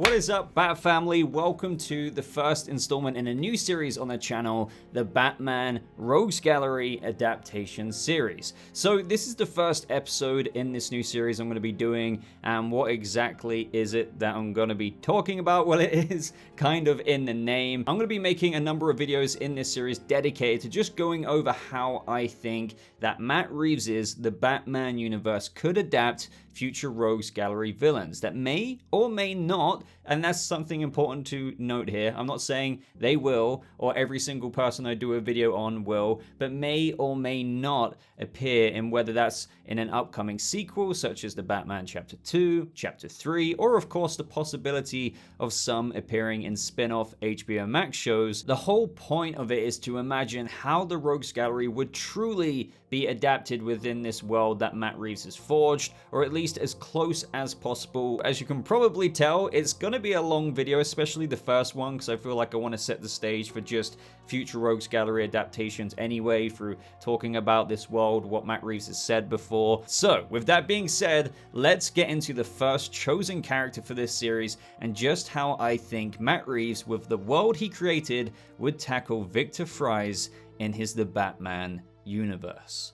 What is up, Bat Family? Welcome to the first installment in a new series on the channel, the Batman Rogues Gallery Adaptation Series. So this is the first episode in this new series I'm going to be doing, and what exactly is it that I'm going to be talking about? Well, it is kind of in the name. I'm going to be making a number of videos in this series dedicated to just going over how I think that Matt Reeves' The Batman universe could adapt future Rogues Gallery villains that may or may not, and that's something important to note here. I'm not saying they will, or every single person I do a video on will, but may or may not appear in whether that's in an upcoming sequel, such as the Batman Chapter 2, Chapter 3, or of course the possibility of some appearing in spin-off HBO Max shows. The whole point of it is to imagine how the Rogues Gallery would truly be adapted within this world that Matt Reeves has forged, or at least as close as possible. As you can probably tell, it's going to be a long video, especially the first one, because I feel like I want to set the stage for just future Rogues Gallery adaptations anyway, through talking about this world, what Matt Reeves has said before. So, with that being said, let's get into the first chosen character for this series, and just how I think Matt Reeves, with the world he created, would tackle Victor Fries in his The Batman universe.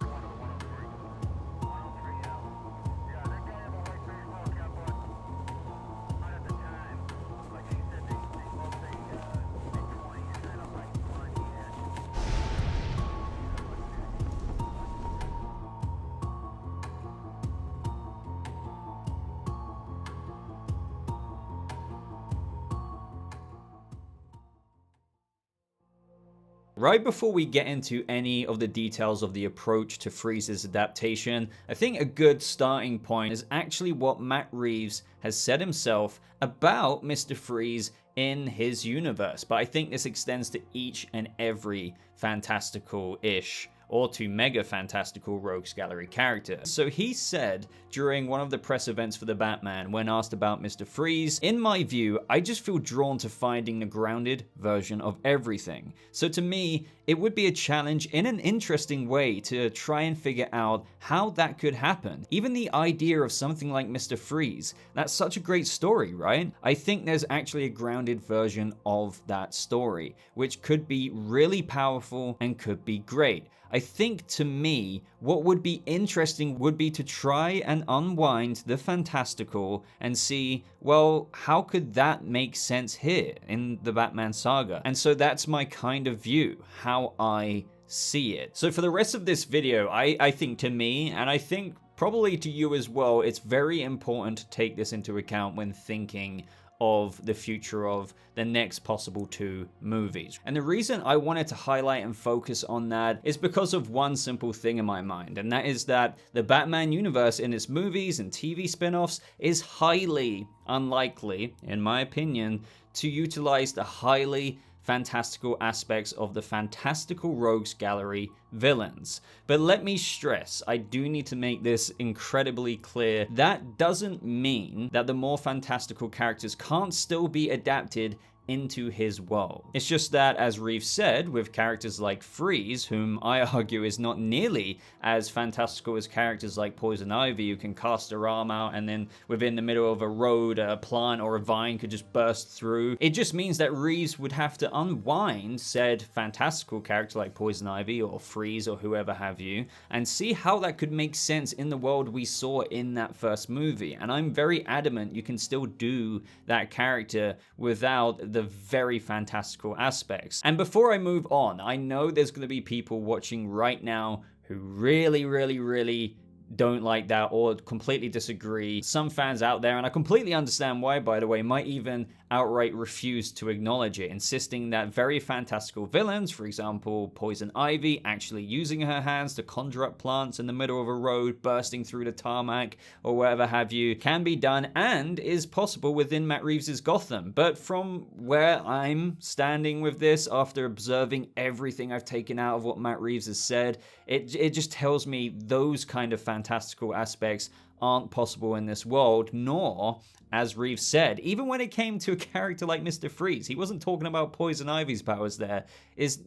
Right before we get into any of the details of the approach to Freeze's adaptation, I think a good starting point is actually what Matt Reeves has said himself about Mr. Freeze in his universe. But I think this extends to each and every fantastical-ish or to mega fantastical Rogues Gallery character. So he said during one of the press events for the Batman, when asked about Mr. Freeze, "In my view, I just feel drawn to finding the grounded version of everything. So to me, it would be a challenge in an interesting way to try and figure out how that could happen. Even the idea of something like Mr. Freeze, that's such a great story, right? I think there's actually a grounded version of that story, which could be really powerful and could be great. I think to me, what would be interesting would be to try and unwind the fantastical and see, well, how could that make sense here in the Batman saga? And so that's my kind of view, how I see it. So for the rest of this video, I think to me, and I think probably to you as well, it's very important to take this into account when thinking of the future of the next possible 2 movies. And the reason I wanted to highlight and focus on that is because of one simple thing in my mind, and that is that the Batman universe in its movies and TV spin-offs is highly unlikely, in my opinion, to utilize the highly fantastical aspects of the fantastical Rogues Gallery villains. But let me stress, I do need to make this incredibly clear, that doesn't mean that the more fantastical characters can't still be adapted into his world. It's just that, as Reeves said, with characters like Freeze, whom I argue is not nearly as fantastical as characters like Poison Ivy, who can cast her arm out and then within the middle of a road, a plant or a vine could just burst through. It just means that Reeves would have to unwind said fantastical character like Poison Ivy or Freeze or whoever have you, and see how that could make sense in the world we saw in that first movie. And I'm very adamant you can still do that character without the very fantastical aspects. And before I move on, I know there's going to be people watching right now who really don't like that or completely disagree. Some fans out there, and I completely understand why, by the way, might even outright refuse to acknowledge it, insisting that very fantastical villains, for example Poison Ivy, actually using her hands to conjure up plants in the middle of a road, bursting through the tarmac or whatever have you, can be done and is possible within Matt Reeves' Gotham. But from where I'm standing with this, after observing everything I've taken out of what Matt Reeves has said, it just tells me those kind of fantastical aspects aren't possible in this world, nor, as Reeves said, even when it came to a character like Mr. Freeze, he wasn't talking about Poison Ivy's powers there,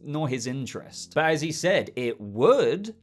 nor his interest. But as he said, it would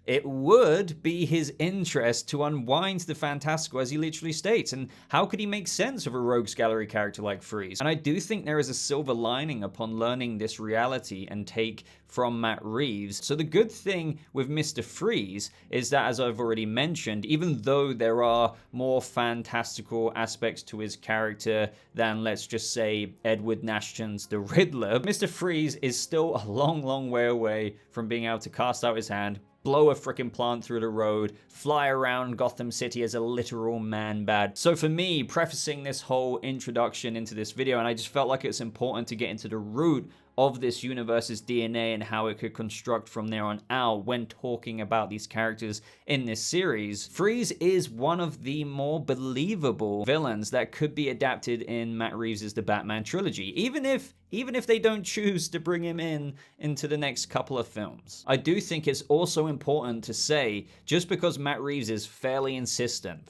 be his interest to unwind the fantastical, as he literally states. And how could he make sense of a rogues gallery character like Freeze? And I do think there is a silver lining upon learning this reality and take from Matt Reeves. So the good thing with Mr. Freeze is that, as I've already mentioned, even though there are more fantastical aspects to his character than, let's just say, Edward Nashton's The Riddler, Mr. Freeze is still a long way away from being able to cast out his hand, blow a freaking plant through the road, fly around Gotham City as a literal man-bat. So for me, prefacing this whole introduction into this video, and I just felt like it's important to get into the root of this universe's DNA and how it could construct from there on out when talking about these characters in this series. Freeze is one of the more believable villains that could be adapted in Matt Reeves' The Batman trilogy, even if they don't choose to bring him into the next couple of films. I do think it's also important to say, just because Matt Reeves is fairly insistent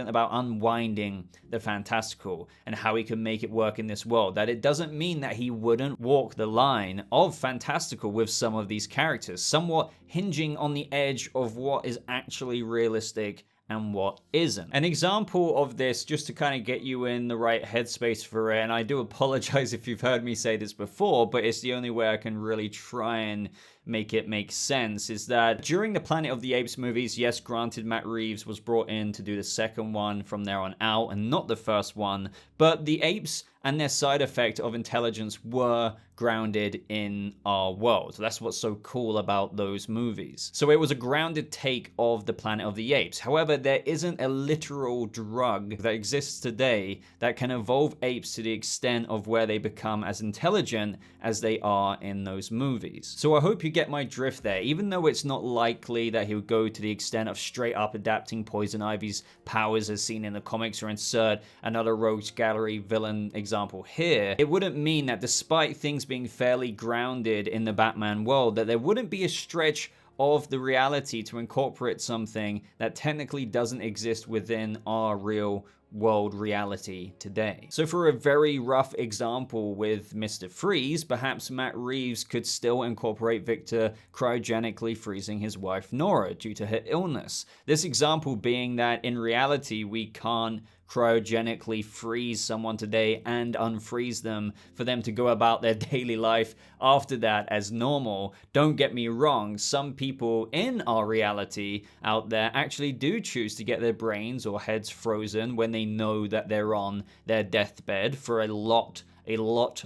about unwinding the fantastical and how he can make it work in this world, that it doesn't mean that he wouldn't walk the line of fantastical with some of these characters, somewhat hinging on the edge of what is actually realistic and what isn't. An example of this, just to kind of get you in the right headspace for it, and I do apologize if you've heard me say this before, but it's the only way I can really try and make it make sense, is that during the Planet of the Apes movies, yes, granted, Matt Reeves was brought in to do the second one from there on out and not the first one, but the apes and their side effect of intelligence were grounded in our world. So that's what's so cool about those movies. So it was a grounded take of the Planet of the Apes. However, there isn't a literal drug that exists today that can evolve apes to the extent of where they become as intelligent as they are in those movies. So I hope you get my drift there. Even though it's not likely that he would go to the extent of straight up adapting Poison Ivy's powers as seen in the comics or insert another rogues gallery villain example here, it wouldn't mean that despite things being fairly grounded in the Batman world, that there wouldn't be a stretch of the reality to incorporate something that technically doesn't exist within our real world reality today. So for a very rough example with Mr. Freeze, perhaps Matt Reeves could still incorporate Victor cryogenically freezing his wife Nora due to her illness. This example being that in reality we can't cryogenically freeze someone today and unfreeze them for them to go about their daily life after that as normal. Don't get me wrong, some people in our reality out there actually do choose to get their brains or heads frozen when they know that they're on their deathbed for a lot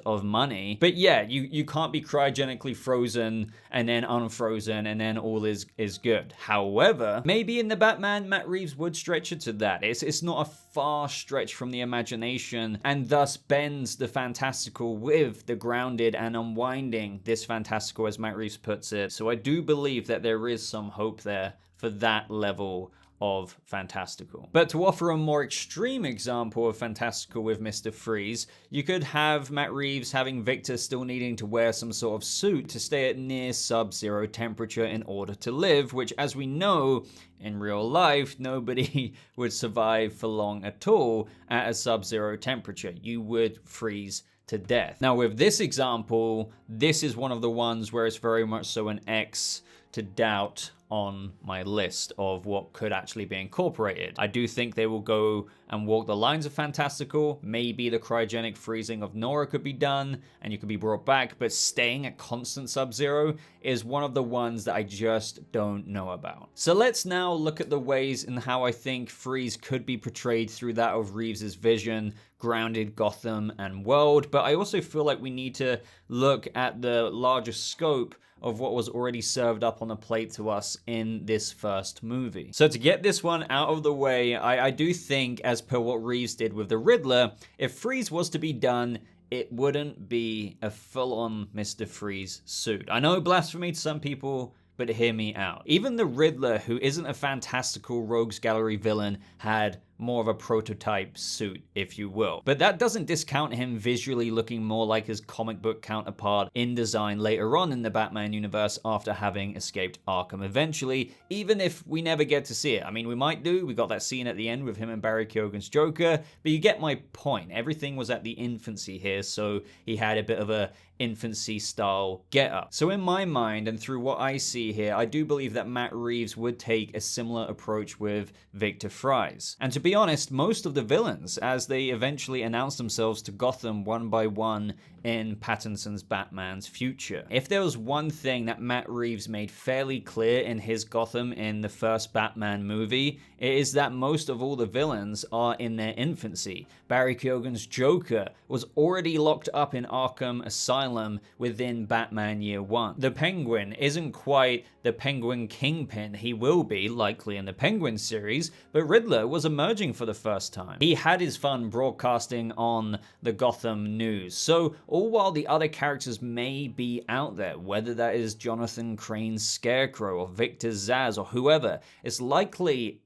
of money. But yeah, you can't be cryogenically frozen and then unfrozen and then all is good. However, maybe in the Batman, Matt Reeves would stretch it to that. It's not a far stretch from the imagination, and thus bends the fantastical with the grounded and unwinding this fantastical, as Matt Reeves puts it. So I do believe that there is some hope there for that level of fantastical. But to offer a more extreme example of fantastical with Mr. Freeze, you could have Matt Reeves having Victor still needing to wear some sort of suit to stay at near sub-zero temperature in order to live, which, as we know, in real life, nobody would survive for long at all at a sub-zero temperature. You would freeze to death. Now with this example, this is one of the ones where it's very much so an X to doubt on my list of what could actually be incorporated. I do think they will go and walk the lines of fantastical. Maybe the cryogenic freezing of Nora could be done and you could be brought back, but staying at constant sub-zero is one of the ones that I just don't know about. So let's now look at the ways in how I think Freeze could be portrayed through that of Reeves's vision, grounded Gotham and world, but I also feel like we need to look at the larger scope of what was already served up on a plate to us in this first movie. So to get this one out of the way, I do think, as per what Reeves did with the Riddler, if Freeze was to be done, it wouldn't be a full-on Mr. Freeze suit. I know, blasphemy to some people, but hear me out. Even the Riddler, who isn't a fantastical rogues gallery villain, had more of a prototype suit, if you will. But that doesn't discount him visually looking more like his comic book counterpart in design later on in the Batman universe after having escaped Arkham eventually, even if we never get to see it. I mean, we might do. We got that scene at the end with him and Barry Keoghan's Joker, but you get my point. Everything was at the infancy here, so he had a bit of a infancy style get up. So in my mind and through what I see here, I do believe that Matt Reeves would take a similar approach with Victor Fries. And to be honest, most of the villains, as they eventually announce themselves to Gotham one by one in Pattinson's Batman's future. If there was one thing that Matt Reeves made fairly clear in his Gotham in the first Batman movie, it is that most of all the villains are in their infancy. Barry Keoghan's Joker was already locked up in Arkham Asylum within Batman Year One. The Penguin isn't quite the Penguin Kingpin he will be, likely in the Penguin series, but Riddler was emerging for the first time. He had his fun broadcasting on the Gotham news. So all while the other characters may be out there, whether that is Jonathan Crane's Scarecrow or Victor Zsasz or whoever, it's likely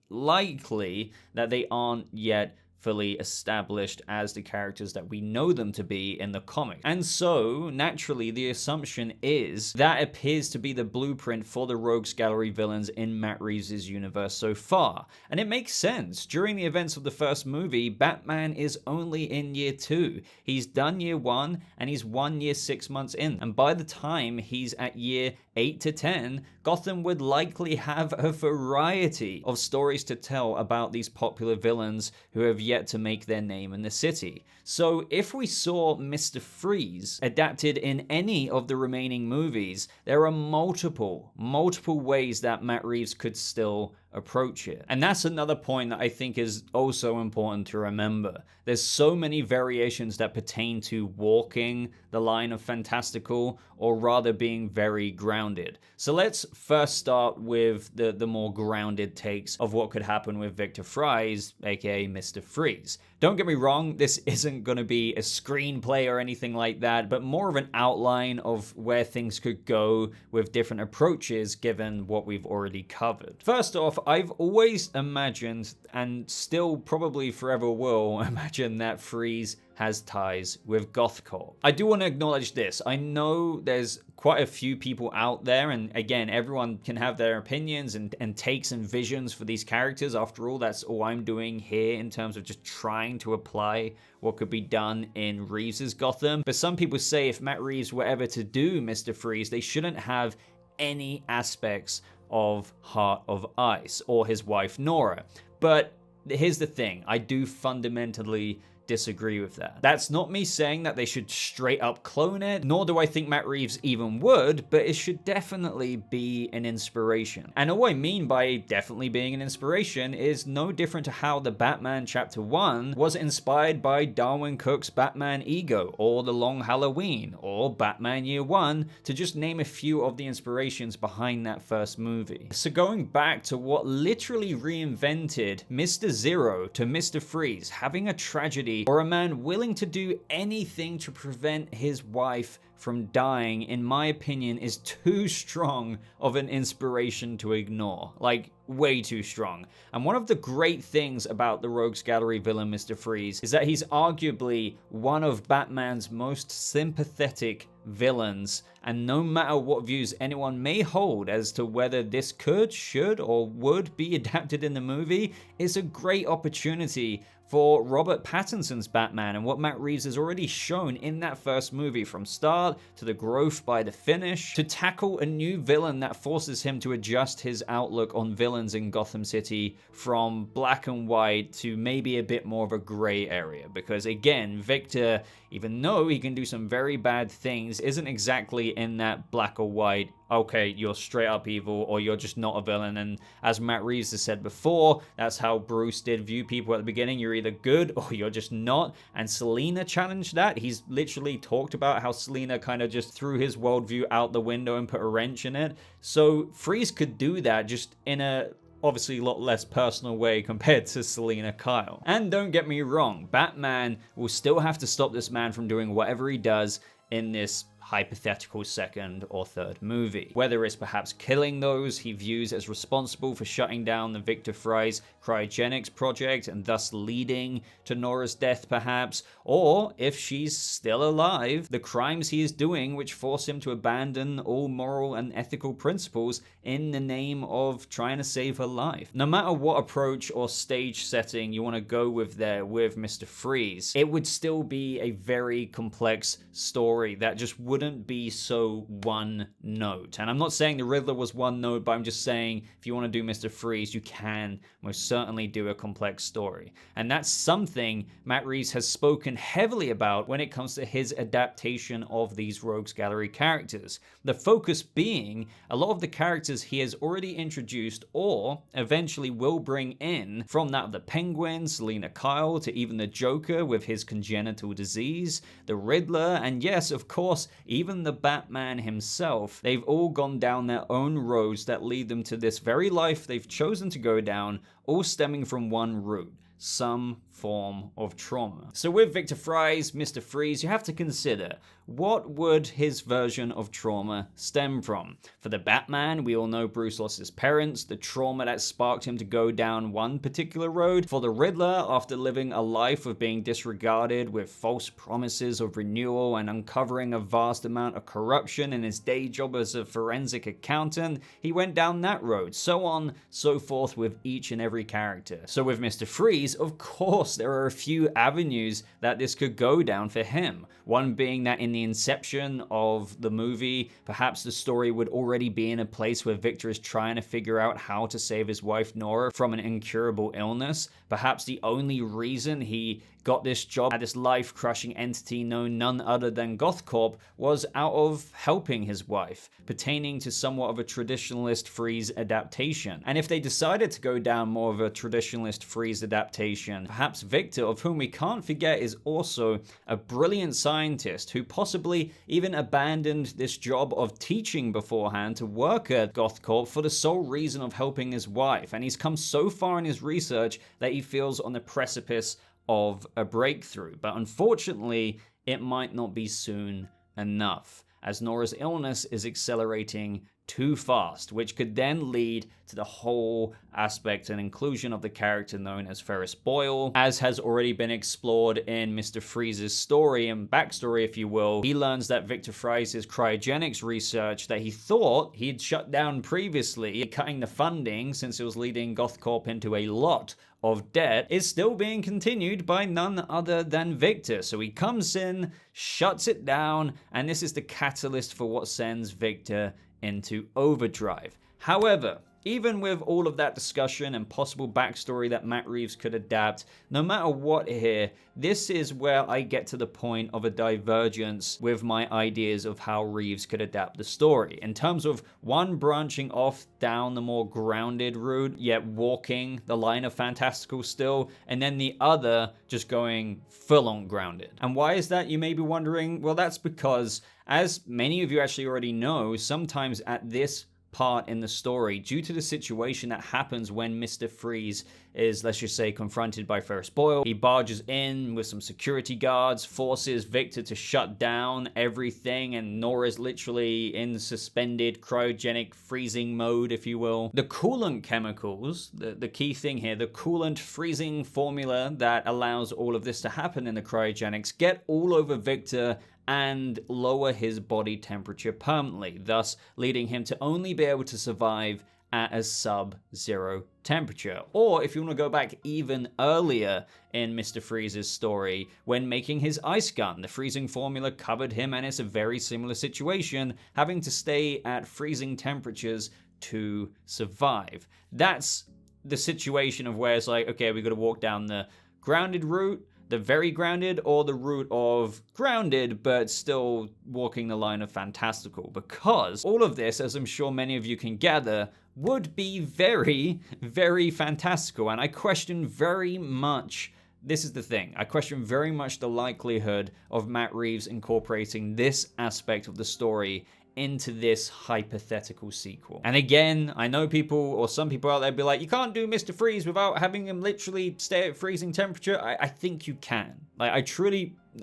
that they aren't yet fully established as the characters that we know them to be in the comics. And so, naturally, the assumption is that appears to be the blueprint for the Rogues Gallery villains in Matt Reeves' universe so far. And it makes sense. During the events of the first movie, Batman is only in Year 2. He's done Year 1, and he's 1 year 6 months in. And by the time he's at Year 8 to 10, Gotham would likely have a variety of stories to tell about these popular villains who have yet to make their name in the city. So if we saw Mr. Freeze adapted in any of the remaining movies, there are multiple ways that Matt Reeves could still approach it. And that's another point that I think is also important to remember. There's so many variations that pertain to walking the line of fantastical, or rather being very grounded. So let's first start with the more grounded takes of what could happen with Victor Fries, aka Mr. Freeze. Don't get me wrong, this isn't going to be a screenplay or anything like that, but more of an outline of where things could go with different approaches given what we've already covered. First off, I've always imagined, and still probably forever will imagine, that Freeze has ties with Gothcorp. I do want to acknowledge this. I know there's quite a few people out there, and again, everyone can have their opinions and takes and visions for these characters. After all, that's all I'm doing here in terms of just trying to apply what could be done in Reeves' Gotham. But some people say if Matt Reeves were ever to do Mr. Freeze, they shouldn't have any aspects of Heart of Ice or his wife Nora. But here's the thing, I do fundamentally disagree with that. That's not me saying that they should straight up clone it, nor do I think Matt Reeves even would, but it should definitely be an inspiration. And all I mean by definitely being an inspiration is no different to how the Batman Chapter 1 was inspired by Darwin Cook's Batman Ego, or The Long Halloween, or Batman Year 1, to just name a few of the inspirations behind that first movie. So going back to what literally reinvented Mr. Zero to Mr. Freeze, having a tragedy or a man willing to do anything to prevent his wife from dying, in my opinion, is too strong of an inspiration to ignore. Like, way too strong. And one of the great things about the Rogues Gallery villain Mr. Freeze is that he's arguably one of Batman's most sympathetic villains, and no matter what views anyone may hold as to whether this could, should, or would be adapted in the movie, it's a great opportunity for Robert Pattinson's Batman and what Matt Reeves has already shown in that first movie, from start to the growth by the finish, to tackle a new villain that forces him to adjust his outlook on villains in Gotham City from black and white to maybe a bit more of a gray area. Because again, Victor, even though he can do some very bad things, isn't exactly in that black or white, okay, you're straight up evil or you're just not a villain. And as Matt Reeves has said before, that's how Bruce did view people at the beginning. You're either good or you're just not. And Selina challenged that. He's literally talked about how Selina kind of just threw his worldview out the window and put a wrench in it. So Freeze could do that, just in a obviously a lot less personal way compared to Selina Kyle. And don't get me wrong, Batman will still have to stop this man from doing whatever he does in this hypothetical second or third movie. Whether it's perhaps killing those he views as responsible for shutting down the Victor Fries cryogenics project and thus leading to Nora's death perhaps, or if she's still alive, the crimes he is doing which force him to abandon all moral and ethical principles in the name of trying to save her life. No matter what approach or stage setting you want to go with there with Mr. Freeze, it would still be a very complex story that just wouldn't be so one note. And I'm not saying the Riddler was one note, but I'm just saying if you want to do Mr. Freeze, you can most certainly do a complex story. And that's something Matt Reeves has spoken heavily about when it comes to his adaptation of these Rogues Gallery characters. The focus being a lot of the characters he has already introduced or eventually will bring in, from that of the Penguin, Selina Kyle, to even the Joker with his congenital disease, the Riddler, and yes, of course, even the Batman himself. They've all gone down their own roads that lead them to this very life they've chosen to go down, all stemming from one root: some form of trauma. So with Victor Fries, Mr. Freeze, you have to consider, what would his version of trauma stem from? For the Batman, we all know Bruce lost his parents, the trauma that sparked him to go down one particular road. For the Riddler, after living a life of being disregarded with false promises of renewal and uncovering a vast amount of corruption in his day job as a forensic accountant, he went down that road. So on, so forth with each and every character. So with Mr. Freeze, of course, there are a few avenues that this could go down for him. One being that in the inception of the movie, perhaps the story would already be in a place where Victor is trying to figure out how to save his wife Nora from an incurable illness. Perhaps the only reason he got this job at this life-crushing entity known none other than GothCorp was out of helping his wife, pertaining to somewhat of a traditionalist Freeze adaptation. And if they decided to go down more of a traditionalist Freeze adaptation, perhaps Victor, of whom we can't forget is also a brilliant scientist who possibly even abandoned this job of teaching beforehand to work at GothCorp for the sole reason of helping his wife. And he's come so far in his research that he feels on the precipice of a breakthrough. But unfortunately, it might not be soon enough, as Nora's illness is accelerating too fast, which could then lead to the whole aspect and inclusion of the character known as Ferris Boyle. As has already been explored in Mr. Freeze's story and backstory, if you will, he learns that Victor Fries' cryogenics research that he thought he'd shut down previously, cutting the funding since it was leading GothCorp into a lot of debt, is still being continued by none other than Victor. So he comes in, shuts it down, and this is the catalyst for what sends Victor into overdrive. However, even with all of that discussion and possible backstory that Matt Reeves could adapt, no matter what here, this is where I get to the point of a divergence with my ideas of how Reeves could adapt the story. In terms of one branching off down the more grounded route, yet walking the line of fantastical still, and then the other just going full on grounded. And why is that, you may be wondering? Well, that's because, as many of you actually already know, sometimes at this part in the story, due to the situation that happens when Mr. Freeze is, let's just say, confronted by Ferris Boyle, he barges in with some security guards, forces Victor to shut down everything, and Nora's literally in suspended cryogenic freezing mode, if you will. The coolant chemicals, the key thing here, the coolant freezing formula that allows all of this to happen in the cryogenics, get all over Victor and lower his body temperature permanently, thus leading him to only be able to survive at a sub-zero temperature. Or if you want to go back even earlier in Mr. Freeze's story, when making his ice gun, the freezing formula covered him, and it's a very similar situation, having to stay at freezing temperatures to survive. That's the situation of where it's like, okay, we got to walk down the grounded route, the very grounded, or the route of grounded but still walking the line of fantastical, because all of this, as I'm sure many of you can gather, would be very, very fantastical. And I question very much, this is the thing, I question very much the likelihood of Matt Reeves incorporating this aspect of the story into this hypothetical sequel. And again, I know people, or some people out there be like, you can't do Mr. Freeze without having him literally stay at freezing temperature. I think you can. Like,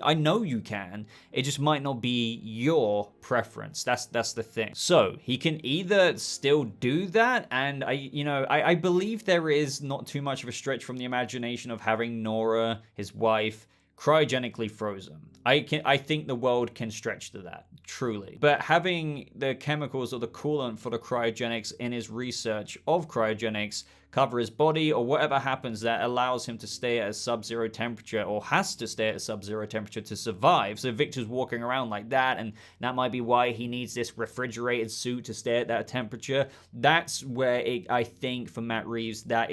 I know you can. It just might not be your preference. That's the thing. So he can either still do that, and I believe there is not too much of a stretch from the imagination of having Nora, his wife, cryogenically frozen. I think the world can stretch to that, truly. But having the chemicals or the coolant for the cryogenics in his research of cryogenics cover his body, or whatever happens that allows him to stay at a sub-zero temperature, or has to stay at a sub-zero temperature to survive. So Victor's walking around like that, and that might be why he needs this refrigerated suit to stay at that temperature. That's where I think for Matt Reeves, that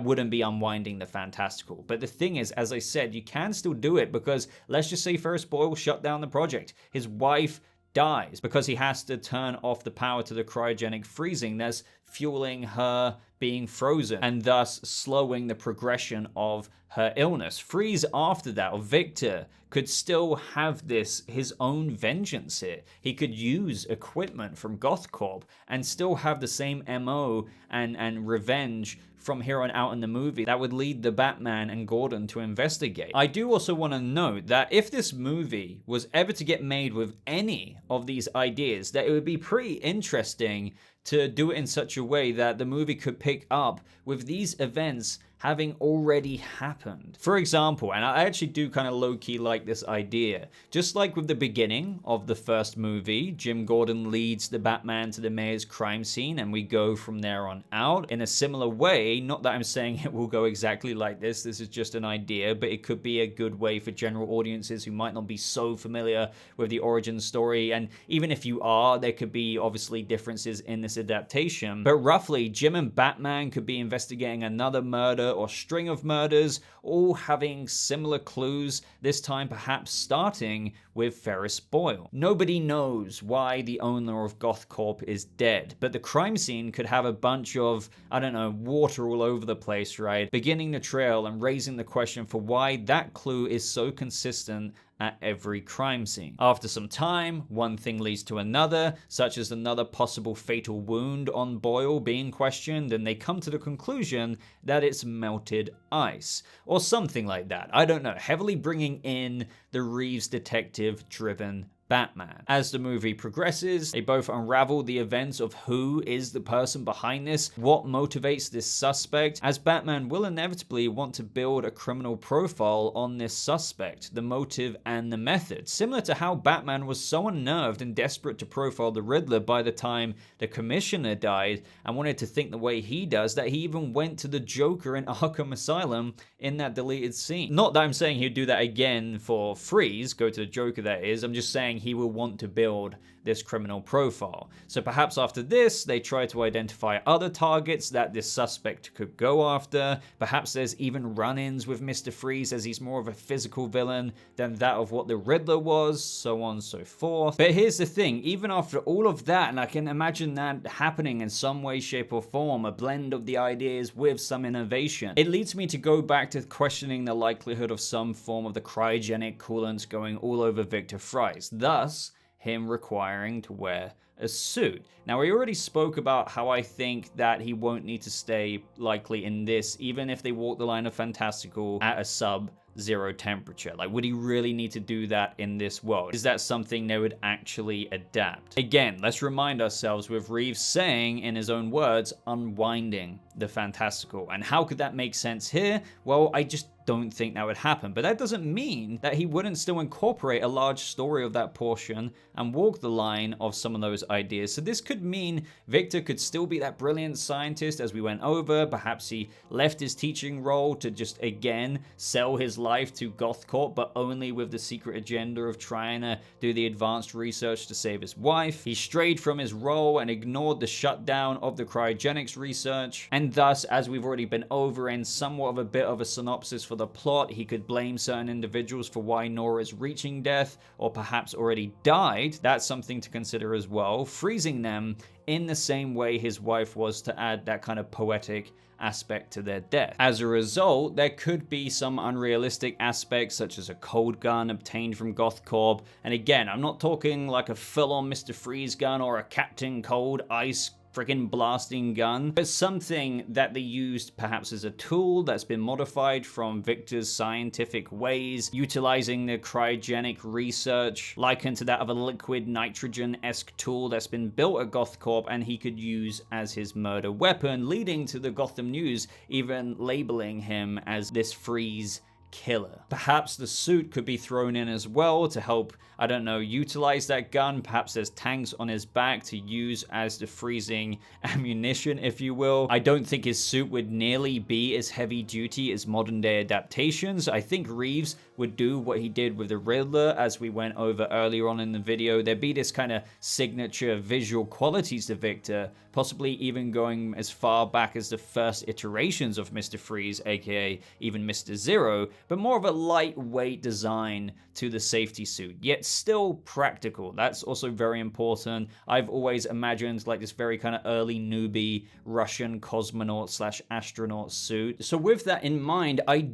wouldn't be unwinding the fantastical. But the thing is, as I said, you can still do it, because let's just say Ferris Boyle shut down the project. His wife dies because he has to turn off the power to the cryogenic freezing that's fueling her being frozen, and thus slowing the progression of her illness. Freeze after that, or Victor, could still have his own vengeance here. He could use equipment from GothCorp and still have the same MO and revenge from here on out in the movie that would lead the Batman and Gordon to investigate. I do also want to note that if this movie was ever to get made with any of these ideas, that it would be pretty interesting to do it in such a way that the movie could pick up with these events having already happened. For example, and I actually do kind of low-key like this idea, just like with the beginning of the first movie, Jim Gordon leads the Batman to the mayor's crime scene, and we go from there on out. In a similar way, not that I'm saying it will go exactly like this is just an idea, but it could be a good way for general audiences who might not be so familiar with the origin story, and even if you are, there could be obviously differences in this adaptation, but roughly, Jim and Batman could be investigating another murder or string of murders, all having similar clues, this time perhaps starting with Ferris Boyle. Nobody knows why the owner of GothCorp is dead, but the crime scene could have a bunch of, water all over the place, right? Beginning the trail and raising the question for why that clue is so consistent at every crime scene. After some time, one thing leads to another, such as another possible fatal wound on Boyle being questioned, and they come to the conclusion that it's melted ice, or something like that. I don't know, heavily bringing in the Reeves detective-driven Batman. As the movie progresses, they both unravel the events of who is the person behind this, what motivates this suspect, as Batman will inevitably want to build a criminal profile on this suspect, the motive and the method, similar to how Batman was so unnerved and desperate to profile the Riddler by the time the Commissioner died and wanted to think the way he does, that he even went to the Joker in Arkham Asylum in that deleted scene. Not that I'm saying he'd do that again for Freeze, go to the Joker that is, I'm just saying he will want to build this criminal profile. So perhaps after this, they try to identify other targets that this suspect could go after. Perhaps there's even run-ins with Mr. Freeze, as he's more of a physical villain than that of what the Riddler was, so on and so forth. But here's the thing, even after all of that, and I can imagine that happening in some way, shape, or form, a blend of the ideas with some innovation, it leads me to go back to questioning the likelihood of some form of the cryogenic coolants going all over Victor Fries, thus him requiring to wear a suit. Now, we already spoke about how I think that he won't need to stay likely in this, even if they walk the line of fantastical at a sub-zero temperature. Like, would he really need to do that in this world? Is that something they would actually adapt? Again, let's remind ourselves with Reeves saying, in his own words, unwinding the fantastical. And how could that make sense here? Well, I just don't think that would happen, but that doesn't mean that he wouldn't still incorporate a large story of that portion and walk the line of some of those ideas. So this could mean Victor could still be that brilliant scientist as we went over. Perhaps he left his teaching role to just, again, sell his life to GothCorp, but only with the secret agenda of trying to do the advanced research to save his wife. He strayed from his role and ignored the shutdown of the cryogenics research, and thus, as we've already been over in somewhat of a bit of a synopsis for the plot, he could blame certain individuals for why Nora's reaching death, or perhaps already died. That's something to consider as well. Freezing them in the same way his wife was, to add that kind of poetic aspect to their death. As a result, there could be some unrealistic aspects, such as a cold gun obtained from Gothcorp. And again, I'm not talking like a full-on Mr. Freeze gun or a Captain Cold ice freaking blasting gun, but something that they used perhaps as a tool that's been modified from Victor's scientific ways, utilizing the cryogenic research likened to that of a liquid nitrogen-esque tool that's been built at Gothcorp, and he could use as his murder weapon, leading to the Gotham News even labeling him as this Freeze killer. Perhaps the suit could be thrown in as well to help, I don't know, utilize that gun. Perhaps there's tanks on his back to use as the freezing ammunition, if you will. I don't think his suit would nearly be as heavy duty as modern day adaptations. I think Reeves would do what he did with the Riddler, as we went over earlier on in the video. There'd be this kind of signature visual qualities to Victor, possibly even going as far back as the first iterations of Mr. Freeze, aka even Mr. Zero, but more of a lightweight design to the safety suit, yet still practical. That's also very important. I've always imagined like this very kind of early newbie Russian cosmonaut slash astronaut suit. So with that in mind, I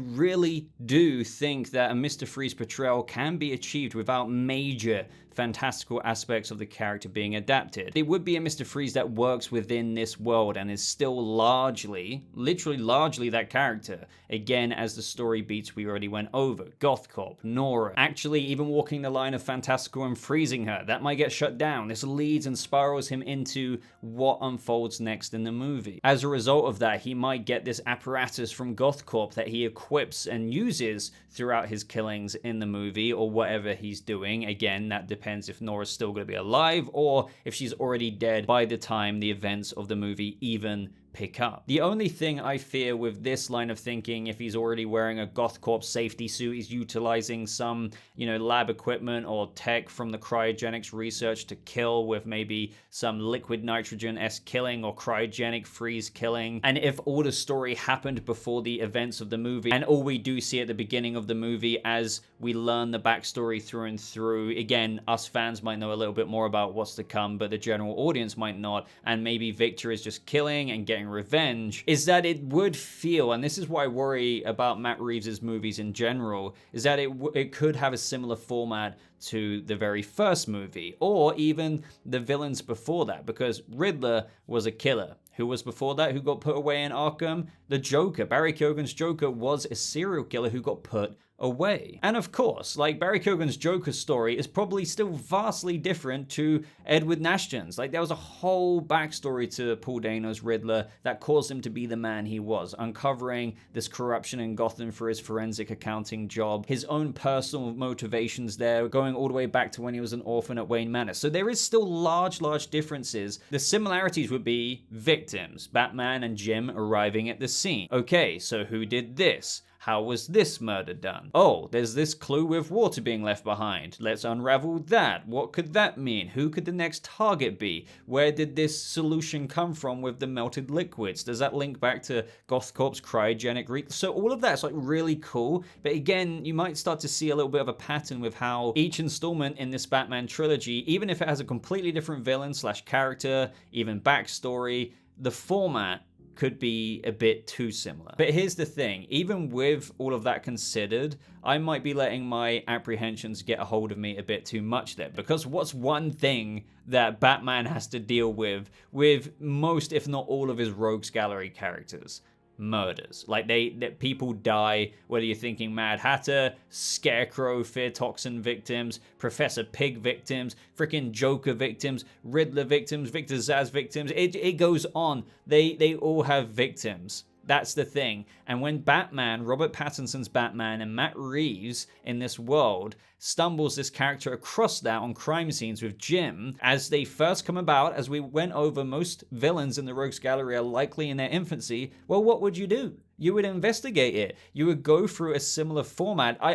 really do think that a Mr. Freeze portrayal can be achieved without major fantastical aspects of the character being adapted. It would be a Mr. Freeze that works within this world and is still largely, literally largely that character. Again, as the story beats we already went over. Gothcorp, Nora, actually even walking the line of fantastical and freezing her. That might get shut down. This leads and spirals him into what unfolds next in the movie. As a result of that, he might get this apparatus from Gothcorp that he equips and uses throughout his killings in the movie, or whatever he's doing. Again, that depends if Nora's still going to be alive or if she's already dead by the time the events of the movie even pick up. The only thing I fear with this line of thinking, if he's already wearing a Gothcorp safety suit, he's utilizing some, lab equipment or tech from the cryogenics research to kill with maybe some liquid nitrogen-esque killing or cryogenic freeze killing. And if all the story happened before the events of the movie, and all we do see at the beginning of the movie as we learn the backstory through and through, again, us fans might know a little bit more about what's to come, but the general audience might not, and maybe Victor is just killing and getting revenge, is that it would feel, and this is why I worry about Matt Reeves' movies in general, is that it could have a similar format to the very first movie, or even the villains before that, because Riddler was a killer. Who was before that? Who got put away in Arkham? The Joker. Barry Keoghan's Joker was a serial killer who got put away. And of course, like, Barry Keoghan's Joker story is probably still vastly different to Edward Nashton's. Like, there was a whole backstory to Paul Dano's Riddler that caused him to be the man he was, uncovering this corruption in Gotham for his forensic accounting job, his own personal motivations there, going all the way back to when he was an orphan at Wayne Manor. So there is still large differences. The similarities would be victims, Batman and Jim arriving at the scene. Okay, so who did this? How was this murder done? Oh, there's this clue with water being left behind. Let's unravel that. What could that mean? Who could the next target be? Where did this solution come from with the melted liquids? Does that link back to Gothcorp's cryogenic So all of that's like really cool. But again, you might start to see a little bit of a pattern with how each installment in this Batman trilogy, even if it has a completely different villain / character, even backstory, the format could be a bit too similar. But here's the thing, even with all of that considered, I might be letting my apprehensions get a hold of me a bit too much there, because what's one thing that Batman has to deal with most, if not all, of his rogues gallery characters? Murders. Like, that people die, whether you're thinking Mad Hatter, Scarecrow, Fear Toxin victims, Professor Pig victims, freaking Joker victims, Riddler victims, Victor Zsasz victims. It goes on. They all have victims. That's the thing. And when Batman, Robert Pattinson's Batman, and Matt Reeves in this world stumbles this character across that on crime scenes with Jim, as they first come about, as we went over, most villains in the Rogues Gallery are likely in their infancy. Well, what would you do? you would investigate it. You would go through a similar format. I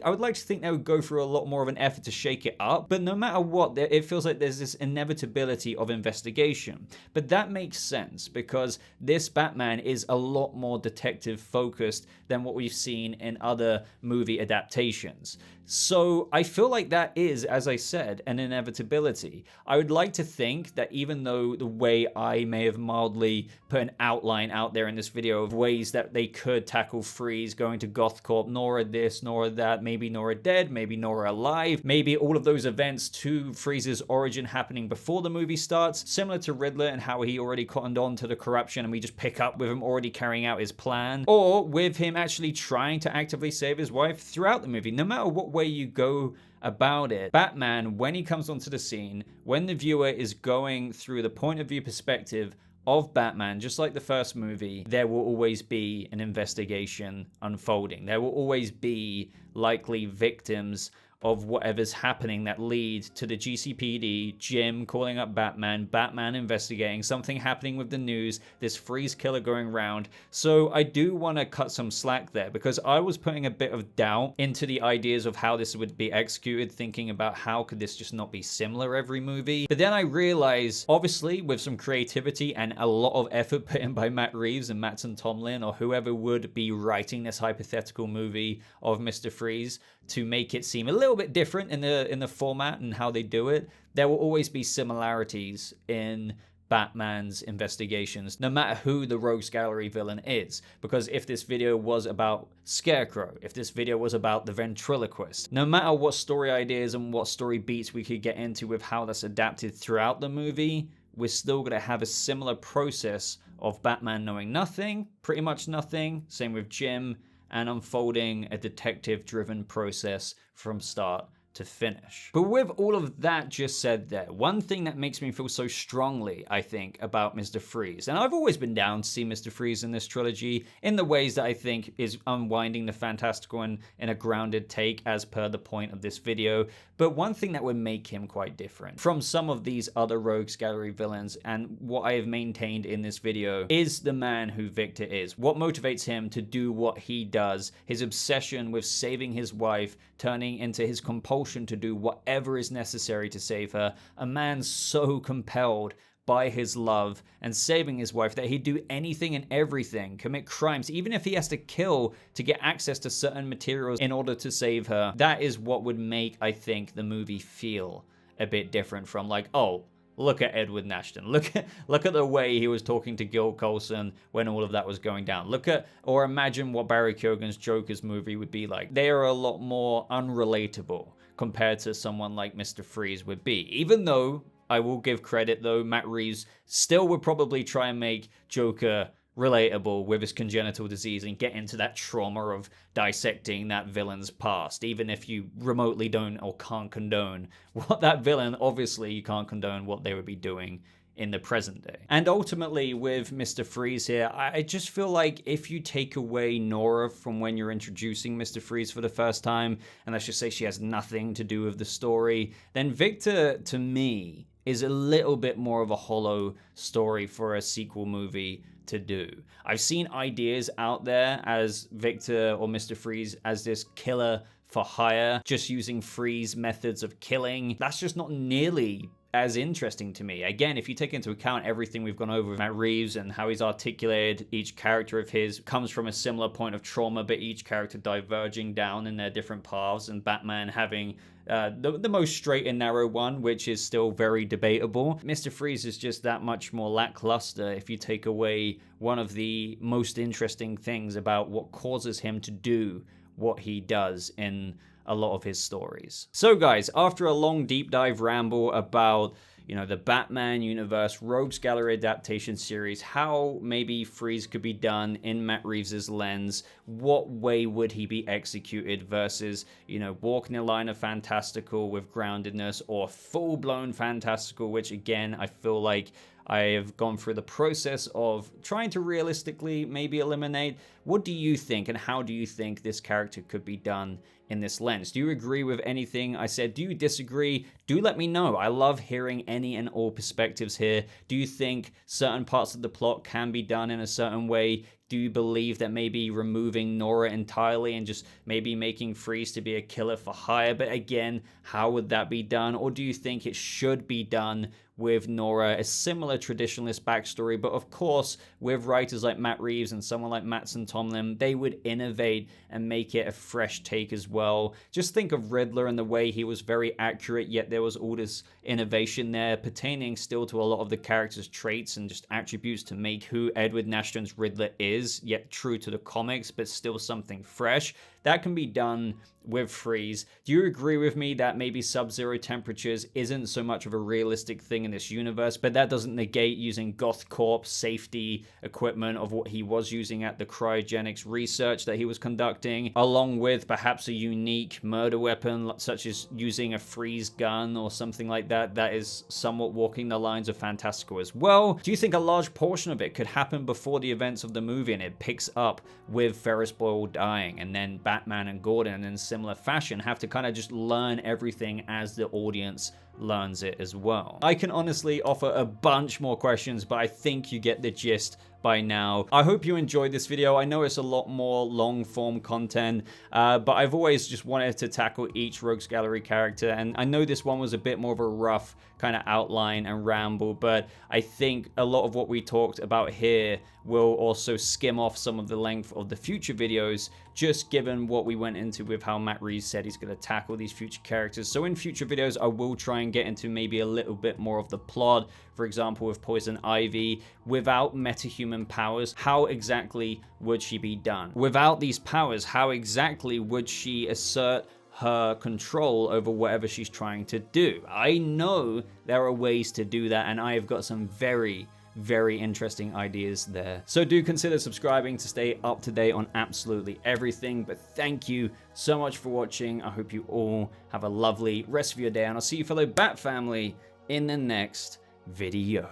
would like to think they would go through a lot more of an effort to shake it up, but no matter what, it feels like there's this inevitability of investigation. But that makes sense because this Batman is a lot more detective focused than what we've seen in other movie adaptations. So I feel like that is, as I said, an inevitability. I would like to think that even though the way I may have mildly put an outline out there in this video of ways that they could tackle Freeze going to GothCorp, Nora this, Nora that, maybe Nora dead, maybe Nora alive, maybe all of those events to Freeze's origin happening before the movie starts, similar to Riddler and how he already cottoned on to the corruption and we just pick up with him already carrying out his plan, or with him actually trying to actively save his wife throughout the movie. No matter what way you go about it, Batman, when he comes onto the scene, when the viewer is going through the point of view perspective of Batman, just like the first movie, there will always be an investigation unfolding. There will always be likely victims of whatever's happening that lead to the GCPD, Jim calling up Batman, Batman investigating, something happening with the news, this Freeze killer going around. So I do want to cut some slack there because I was putting a bit of doubt into the ideas of how this would be executed, thinking about how could this just not be similar every movie. But then I realized, obviously, with some creativity and a lot of effort put in by Matt Reeves and Mattson Tomlin or whoever would be writing this hypothetical movie of Mr. Freeze, to make it seem a little bit different in the format and how they do it, there will always be similarities in Batman's investigations, no matter who the Rogues Gallery villain is. Because if this video was about Scarecrow, if this video was about the ventriloquist, no matter what story ideas and what story beats we could get into with how that's adapted throughout the movie, we're still going to have a similar process of Batman knowing nothing, pretty much nothing, same with Jim, and unfolding a detective-driven process from start to finish. But with all of that just said there, one thing that makes me feel so strongly, I think, about Mr. Freeze, and I've always been down to see Mr. Freeze in this trilogy in the ways that I think is unwinding the fantastical in a grounded take as per the point of this video, but one thing that would make him quite different from some of these other Rogues Gallery villains, and what I have maintained in this video, is the man who Victor is. What motivates him to do what he does, his obsession with saving his wife, turning into his compulsion to do whatever is necessary to save her, a man so compelled by his love and saving his wife that he'd do anything and everything, commit crimes, even if he has to kill to get access to certain materials in order to save her. That is what would make, I think, the movie feel a bit different from like, oh, look at Edward Nashton. Look at the way he was talking to Gil Colson when all of that was going down. Look at, or imagine what Barry Keoghan's Joker's movie would be like. They are a lot more unrelatable compared to someone like Mr. Freeze would be. Even though, I will give credit though, Matt Reeves still would probably try and make Joker relatable with his congenital disease and get into that trauma of dissecting that villain's past, even if you remotely don't or can't condone what that villain, obviously you can't condone what they would be doing in the present day. And ultimately with Mr. Freeze here, I just feel like if you take away Nora from when you're introducing Mr. Freeze for the first time, and let's just say she has nothing to do with the story, then Victor, to me, is a little bit more of a hollow story for a sequel movie to do. I've seen ideas out there as Victor or Mr. Freeze as this killer for hire, just using Freeze methods of killing. That's just not nearly as interesting to me. Again, if you take into account everything we've gone over with Matt Reeves and how he's articulated each character of his comes from a similar point of trauma, but each character diverging down in their different paths, and Batman having the most straight and narrow one, which is still very debatable. Mr. Freeze is just that much more lackluster if you take away one of the most interesting things about what causes him to do what he does in a lot of his stories. So guys, after a long deep dive ramble about, you know, the Batman universe, Rogues Gallery adaptation series, how maybe Freeze could be done in Matt Reeves's lens, what way would he be executed versus, you know, walking the line of fantastical with groundedness or full-blown fantastical, which again, I feel like I have gone through the process of trying to realistically maybe eliminate. What do you think, and how do you think this character could be done in this lens. Do you agree with anything I said? Do you disagree? Do let me know. I love hearing any and all perspectives here. Do you think certain parts of the plot can be done in a certain way? Do you believe that maybe removing Nora entirely and just maybe making Freeze to be a killer for hire? But again, how would that be done? Or do you think it should be done with Nora, a similar traditionalist backstory, but of course, with writers like Matt Reeves and someone like Mattson Tomlin, they would innovate and make it a fresh take as well. Just think of Riddler and the way he was very accurate, yet there was all this innovation there, pertaining still to a lot of the character's traits and just attributes to make who Edward Nashton's Riddler is, yet true to the comics, but still something fresh. That can be done with Freeze. Do you agree with me that maybe sub-zero temperatures isn't so much of a realistic thing in this universe, but that doesn't negate using GothCorp safety equipment of what he was using at the cryogenics research that he was conducting, along with perhaps a unique murder weapon, such as using a freeze gun or something like that, that is somewhat walking the lines of fantastical as well? Do you think a large portion of it could happen before the events of the movie and it picks up with Ferris Boyle dying, and then Batman and Gordon in similar fashion have to kind of just learn everything as the audience learns it as well? I can honestly offer a bunch more questions, but I think you get the gist by now. I hope you enjoyed this video. I know it's a lot more long form content, but I've always just wanted to tackle each Rogues Gallery character, and I know this one was a bit more of a rough kind of outline and ramble, but I think a lot of what we talked about here will also skim off some of the length of the future videos, just given what we went into with how Matt Reeves said he's going to tackle these future characters. So in future videos, I will try and get into maybe a little bit more of the plot. For example, with Poison Ivy, without metahuman powers, how exactly would she be done? Without these powers, how exactly would she assert her control over whatever she's trying to do? I know there are ways to do that, and I have got some very interesting ideas there. So do consider subscribing to stay up to date on absolutely everything. But thank you so much for watching. I hope you all have a lovely rest of your day, and I'll see you fellow Bat family in the next video.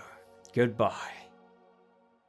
Goodbye.